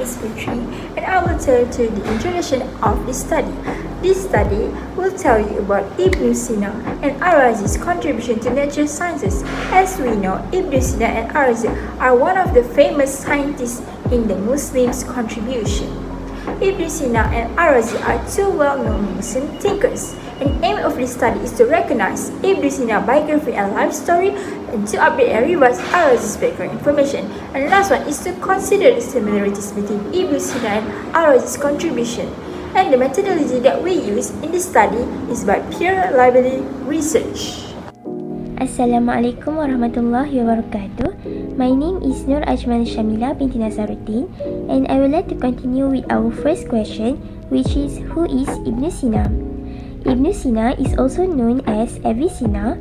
is Putri, and I will tell you the introduction of this study. This study will tell you about Ibn Sina and Al-Razi's contribution to natural sciences. As we know, Ibn Sina and Al-Razi are one of the famous scientists in the Muslims' contribution. Ibn Sina and Al-Razi are two well-known Muslim thinkers. An aim of this study is to recognize Ibn Sina's biography and life story and to update and revise Al-Razi's background information. And the last one is to consider the similarities between Ibn Sina and Al-Razi's contribution. And the methodology that we use in this study is by peer library research. Assalamualaikum warahmatullahi wabarakatuh. My name is Nur Ajmal Shamila binti Nazaruddin, and I would like to continue with our first question, which is, who is Ibn Sina? Ibn Sina is also known as Avicenna,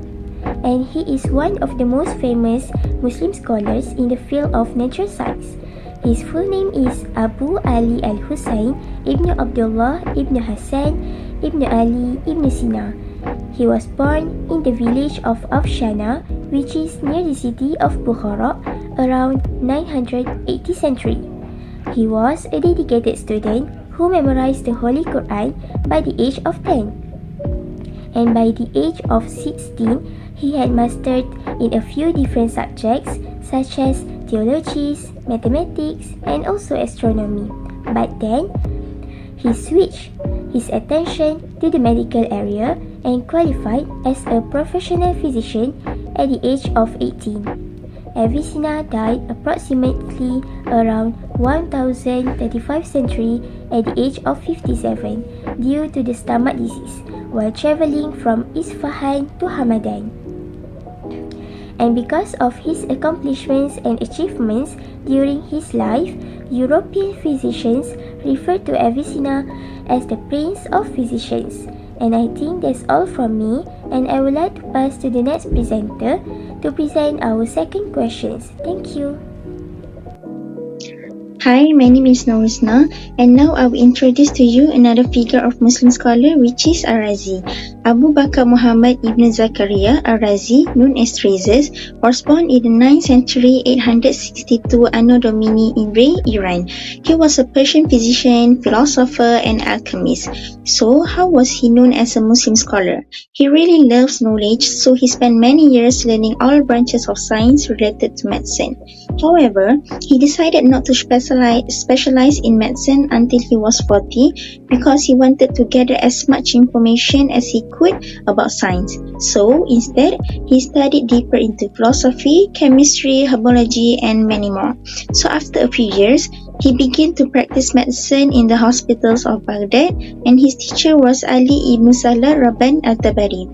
and he is one of the most famous Muslim scholars in the field of natural science. His full name is Abu Ali al-Husayn ibn Abdullah ibn Hassan ibn Ali ibn Sina. He was born in the village of Afshana, which is near the city of Bukhara, around 980 century. He was a dedicated student who memorized the Holy Quran by the age of 10. And by the age of 16, he had mastered in a few different subjects such as theology, mathematics, and also astronomy. But then, he switched his attention to the medical area and qualified as a professional physician at the age of 18. Avicenna died approximately around 1035 century at the age of 57 due to the stomach disease while traveling from Isfahan to Hamadan. And because of his accomplishments and achievements during his life, European physicians refer to Avicenna as the Prince of Physicians. And I think that's all from me, and I would like to pass to the next presenter to present our second questions. Thank you. Hi, my name is Norisna, and now I will introduce to you another figure of Muslim scholar, which is Al-Razi. Abu Bakr Muhammad ibn Zakaria Al-Razi, known as Razes, was born in the 9th century 862 Anno Domini in Ray, Iran. He was a Persian physician, philosopher, and alchemist. So, how was he known as a Muslim scholar? He really loves knowledge, so he spent many years learning all branches of science related to medicine. However, he decided not to specialize in medicine until he was 40 because he wanted to gather as much information as he could about science. So, instead, he studied deeper into philosophy, chemistry, herbology, and many more. So, after a few years, he began to practice medicine in the hospitals of Baghdad, and his teacher was Ali ibn Salah Rabban al-Tabari.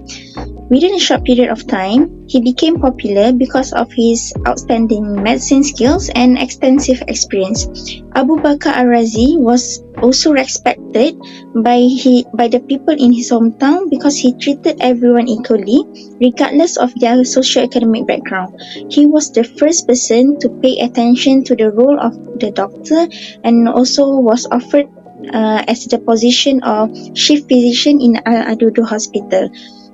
Within a short period of time, he became popular because of his outstanding medicine skills and extensive experience. Abu Bakr al-Razi was also respected by the people in his hometown because he treated everyone equally, regardless of their socio-economic background. He was the first person to pay attention to the role of the doctor and also was offered as the position of chief physician in Al-Adudu Hospital.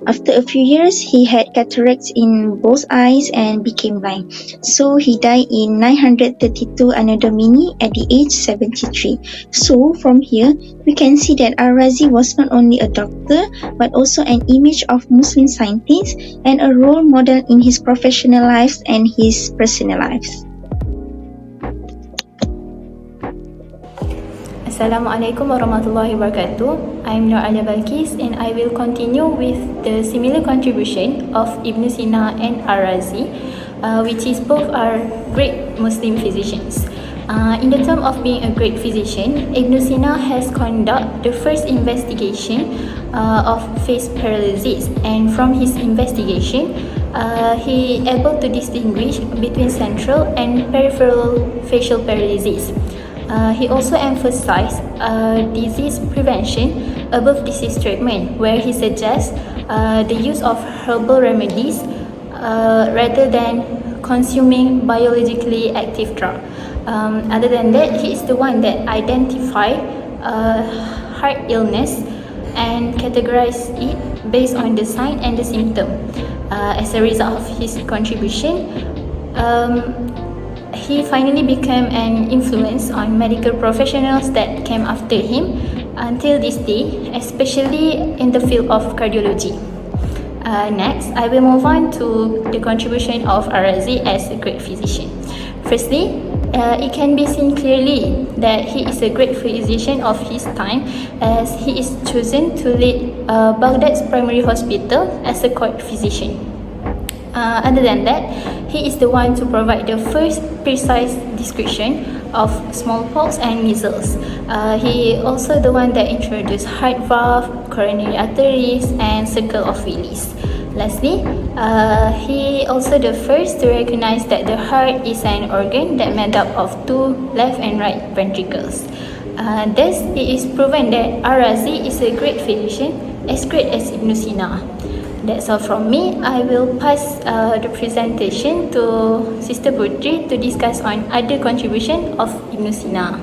After a few years, he had cataracts in both eyes and became blind. So he died in 932 Anno Domini at the age 73. So from here, we can see that Al-Razi was not only a doctor, but also an image of Muslim scientist and a role model in his professional lives and his personal lives. Assalamualaikum warahmatullahi wabarakatuh. I'm Nur Alia Balkis, and I will continue with the similar contribution of Ibn Sina and Al-Razi, which is both are great Muslim physicians. In the term of being a great physician, Ibn Sina has conducted the first investigation of face paralysis, and from his investigation, he able to distinguish between central and peripheral facial paralysis. He also emphasized disease prevention above disease treatment, where he suggests the use of herbal remedies rather than consuming biologically active drug. Other than that, he is the one that identified heart illness and categorized it based on the sign and the symptom. As a result of his contribution, he finally became an influence on medical professionals that came after him until this day, especially in the field of cardiology. Next, I will move on to the contribution of Ar-Razi as a great physician. Firstly, it can be seen clearly that he is a great physician of his time, as he is chosen to lead Baghdad's primary hospital as a court physician. Other than that, he is the one to provide the first precise description of smallpox and measles. He also the one that introduced heart valve, coronary arteries, and circle of Willis. Lastly, he also the first to recognize that the heart is an organ that made up of two left and right ventricles. Thus, it is proven that Ar-Razi is a great physician, as great as Ibn Sina. That's all from me. I will pass the presentation to Sister Putri to discuss on other contribution of Ibn Sina.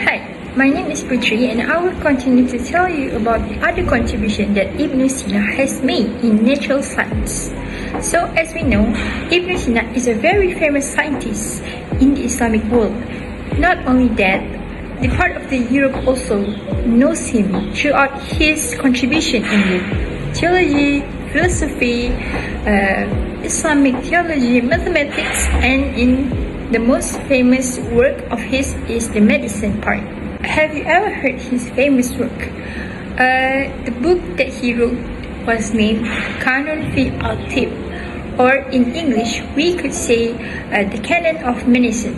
Hi, my name is Putri and I will continue to tell you about the other contribution that Ibn Sina has made in natural science. So as we know, Ibn Sina is a very famous scientist in the Islamic world. Not only that, the part of the Europe also knows him throughout his contribution in the theology, philosophy, Islamic theology, mathematics, and in the most famous work of his is the medicine part. Have you ever heard his famous work? The book that he wrote was named Kanun fi al-Tib, or in English we could say the Canon of Medicine.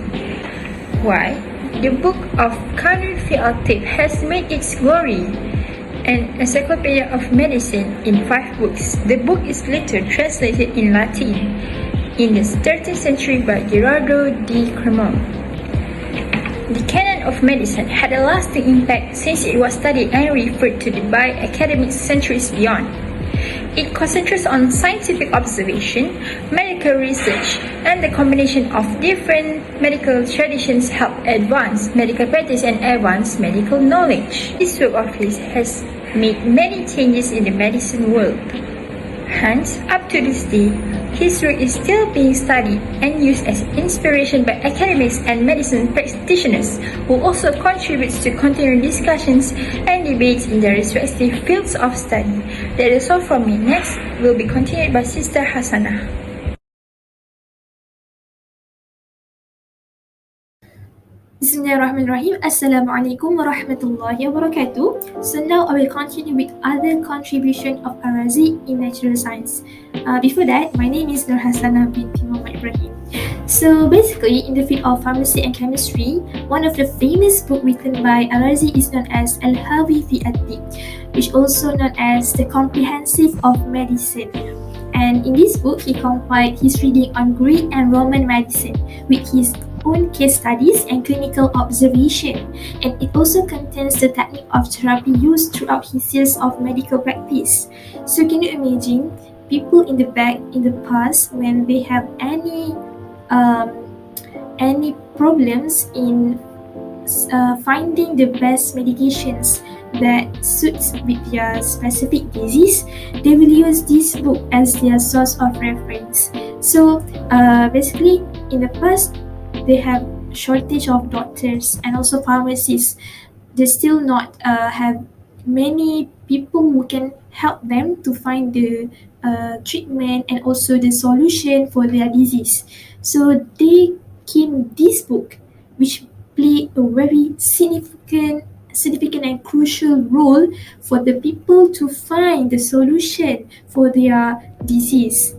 Why? The book of Kanun fi al-Tib has made its glory an encyclopedia of medicine in 5 books. The book is later translated in Latin in the 13th century by Gerardo di Cremona. The canon of medicine had a lasting impact since it was studied and referred to by academics centuries beyond. It concentrates on scientific observation, medical research, and the combination of different medical traditions help advance medical practice and advance medical knowledge. This work of his has made many changes in the medicine world. Hence, up to this day, his work is still being studied and used as inspiration by academics and medicine practitioners who also contributes to continuing discussions and debates in their respective fields of study. That is all from me. Next will be continued by Sister Hasanah. Bismillahirrahmanirrahim. Assalamualaikum warahmatullahi wabarakatuh. So now I will continue with other contribution of Ar-Razi in natural science. Before that, my name is Nur Hasanah binti Muhammad Ibrahim. So basically, in the field of pharmacy and chemistry, one of the famous book written by Ar-Razi is known as Al-Hawi fi At-Tib, which also known as the Comprehensive of Medicine. And in this book, he compiled his reading on Greek and Roman medicine with his own case studies and clinical observation, and it also contains the technique of therapy used throughout his years of medical practice. So can you imagine people in the past when they have any problems in finding the best medications that suits with their specific disease, they will use this book as their source of reference. So basically in the past they have shortage of doctors and also pharmacists. They still not have many people who can help them to find the treatment and also the solution for their disease. So they came this book, which play a very significant and crucial role for the people to find the solution for their disease.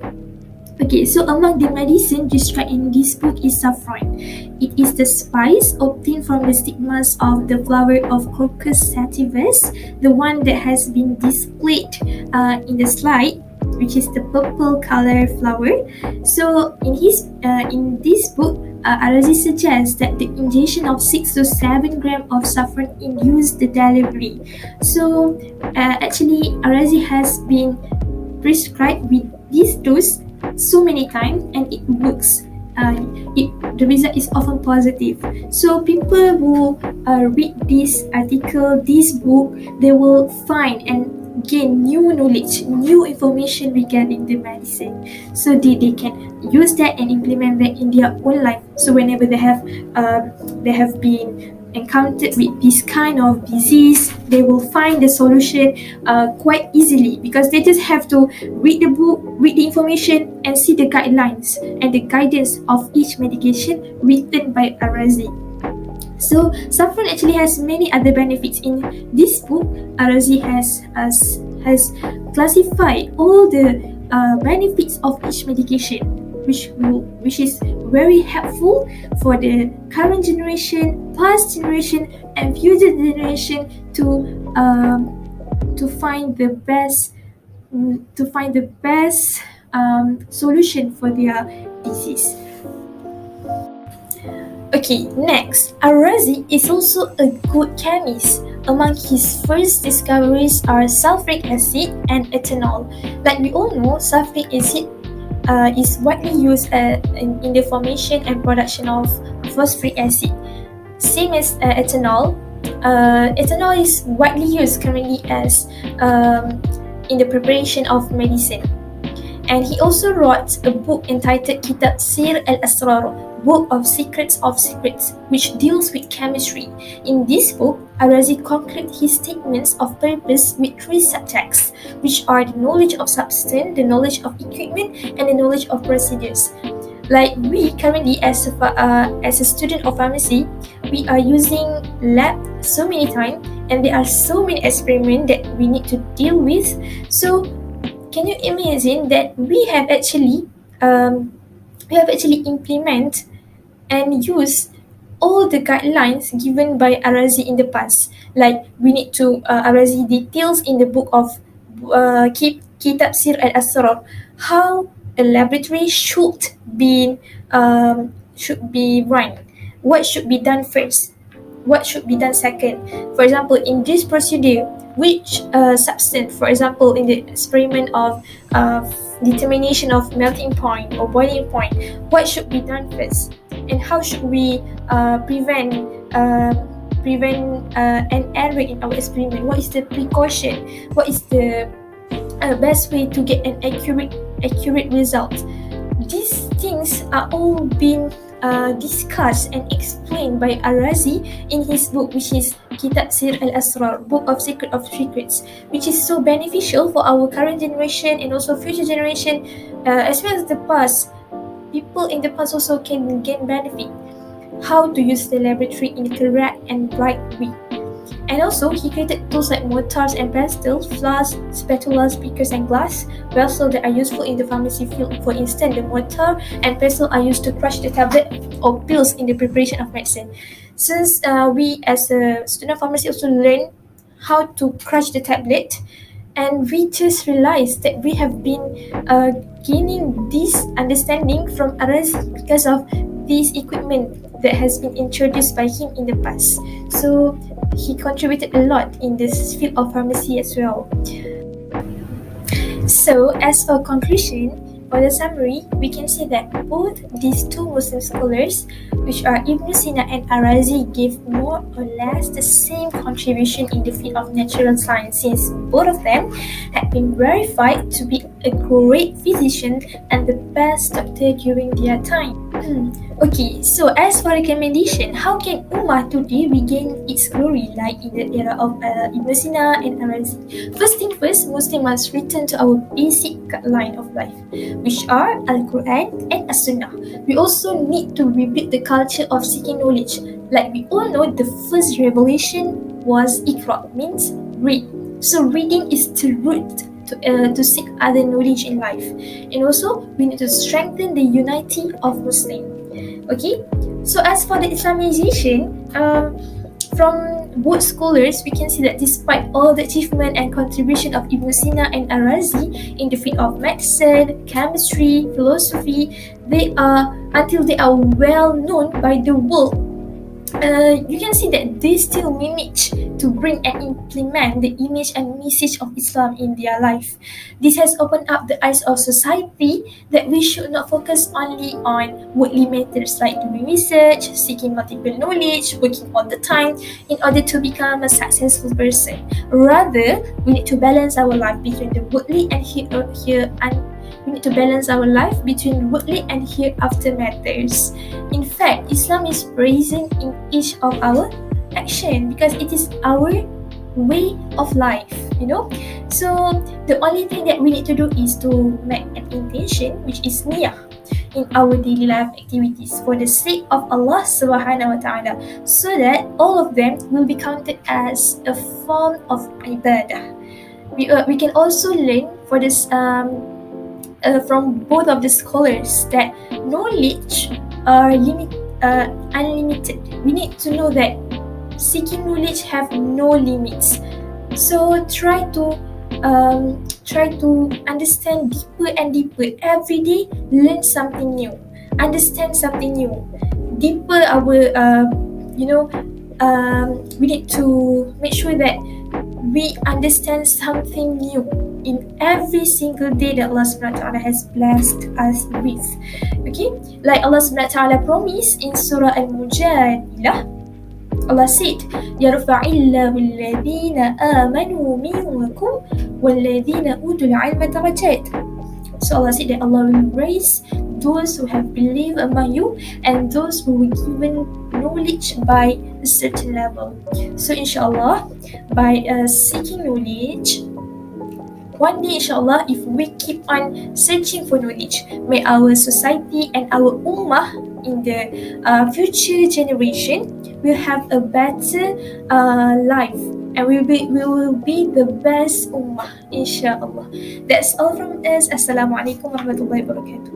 Okay, so among the medicine described in this book is saffron. It is the spice obtained from the stigmas of the flower of Crocus sativus, the one that has been displayed in the slide, which is the purple color flower. So in this book, Ar-Razi suggests that the ingestion of 6 to 7 grams of saffron induce the delivery. So actually, Ar-Razi has been prescribed with this dose so many times and it works. The result is often positive. So people who read this article, this book, they will find and gain new knowledge, new information regarding the medicine, so they can use that and implement that in their own life. So whenever they have been encountered with this kind of disease, they will find the solution quite easily, because they just have to read the book, read the information, and see the guidelines and the guidance of each medication written by Arazi. So saffron actually has many other benefits. In this book, Arazi has classified all the benefits of each medication, which is very helpful for the current generation, past generation, and future generation to find the best solution for their disease. Okay, next, Arazi is also a good chemist. Among his first discoveries are sulfuric acid and ethanol. Like we all know, sulfuric acid is widely used in the formation and production of phosphoric acid. Same as ethanol. Ethanol is widely used currently as in the preparation of medicine. And he also wrote a book entitled Kitab Sir al-Asrar, Book of Secrets, which deals with chemistry. In this book, Arazi concludes his statements of purpose with three subjects, which are the knowledge of substance, the knowledge of equipment, and the knowledge of procedures. Like we currently, as a student of pharmacy, we are using lab so many times, and there are so many experiments that we need to deal with. So can you imagine that we have actually implement and use all the guidelines given by Arazi in the past? Like we need to Arazi details in the book of Kitab Sir al-Asrar how a laboratory should be run, what should be done first, what should be done second. For example, in this procedure, which substance, for example, in the experiment of determination of melting point or boiling point, what should be done first, and how should we prevent an error in our experiment? What is the precaution? What is the best way to get an accurate result? These things are all being discussed and explained by Arazi in his book, which is Kitab Sir al-Asrar, Book of Secrets, which is so beneficial for our current generation and also future generation, as well as the past. People in the past also can gain benefit. How to use the laboratory in a correct and right way. And also, he created tools like mortars and pestles, flasks, spatulas, beakers, and glass vessels that are useful in the pharmacy field. For instance, the mortar and pestle are used to crush the tablet or pills in the preparation of medicine. Since we as a student pharmacy also learn how to crush the tablet, and we just realized that we have been gaining this understanding from Arazi because of this equipment that has been introduced by him in the past. So he contributed a lot in this field of pharmacy as well. So as for conclusion, for the summary, we can say that both these two Muslim scholars, which are Ibn Sina and Arazi, gave more or less the same contribution in the field of natural science, since both of them had been verified to be a great physician and the best doctor during their time. Okay, so as for recommendation, how can Ummah today regain its glory like in the era of Ibn Sina and Arazi? First thing first, Muslim must return to our basic line of life, which are Al-Quran and As-Sunnah. We also need to rebuild the culture of seeking knowledge. Like we all know, the first revelation was Iqra, means read. So reading is the root to seek other knowledge in life. And also, we need to strengthen the unity of Muslims. Okay, so as for the Islamization, from both scholars, we can see that despite all the achievement and contribution of Ibn Sina and Arazi in the field of medicine, chemistry, philosophy, they are well known by the world. you can see that they still manage to bring and implement the image and message of Islam in their life. This has opened up the eyes of society that we should not focus only on worldly matters like doing research, seeking multiple knowledge, working all the time in order to become a successful person. Rather, we need to balance our life between the worldly and here and we need to balance our life between worldly and hereafter matters. In fact, Islam is present in each of our action because it is our way of life, you know. So the only thing that we need to do is to make an intention, which is niyyah, in our daily life activities for the sake of Allah Subhanahu wa Taala, so that all of them will be counted as a form of ibadah. We can also learn for this from both of the scholars that knowledge are unlimited. We need to know that seeking knowledge have no limits. So try to understand deeper and deeper every day. Learn something new, understand something new. Deeper our we need to make sure that we understand something new in every single day that Allah subhanahu wa ta'ala has blessed us with. Okay, like Allah subhanahu wa ta'ala promised in Surah Al-Mujadilah, Allah said, يَرْفَعِ اللَّهُ الَّذِينَ آمَنُوا مِنْكُمْ وَالَّذِينَ أُوتُوا الْعِلْمَ دَرَجَاتٍ. So Allah said that Allah will raise those who have believed among you and those who were given knowledge by a certain level. So inshallah, by seeking knowledge, one day inshallah, if we keep on searching for knowledge, may our society and our ummah in the future generation will have a better life, and we will be the best ummah inshallah. That's all from us. Assalamualaikum warahmatullahi wabarakatuh.